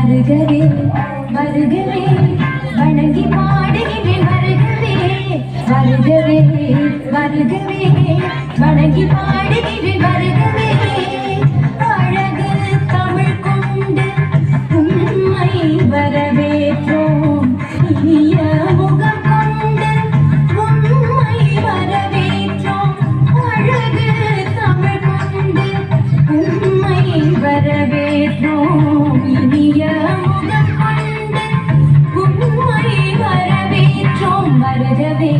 வருகவே வருகவே வணங்கி பாடுகிறேன் வருகவே வருகவே வருகவே வணங்கி பாடுகிறேன் வருகவே அழகு தமிழ் கொண்டு உம்மை வரவேற்றோம் இனிய முகம் கொண்டு உம்மை வரவேற்றோம் அழகு தமிழ் கொண்டு உம்மை வரவேற்றோம் இனிய முகம் கொண்டு உம்மை வரவேற்றோம் வருகவே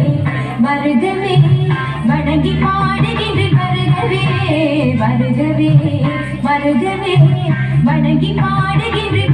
வருகவே வணங்கி பாடுகின்ற வருகவே வருகவே வருகவே வணங்கி பாடுகின்ற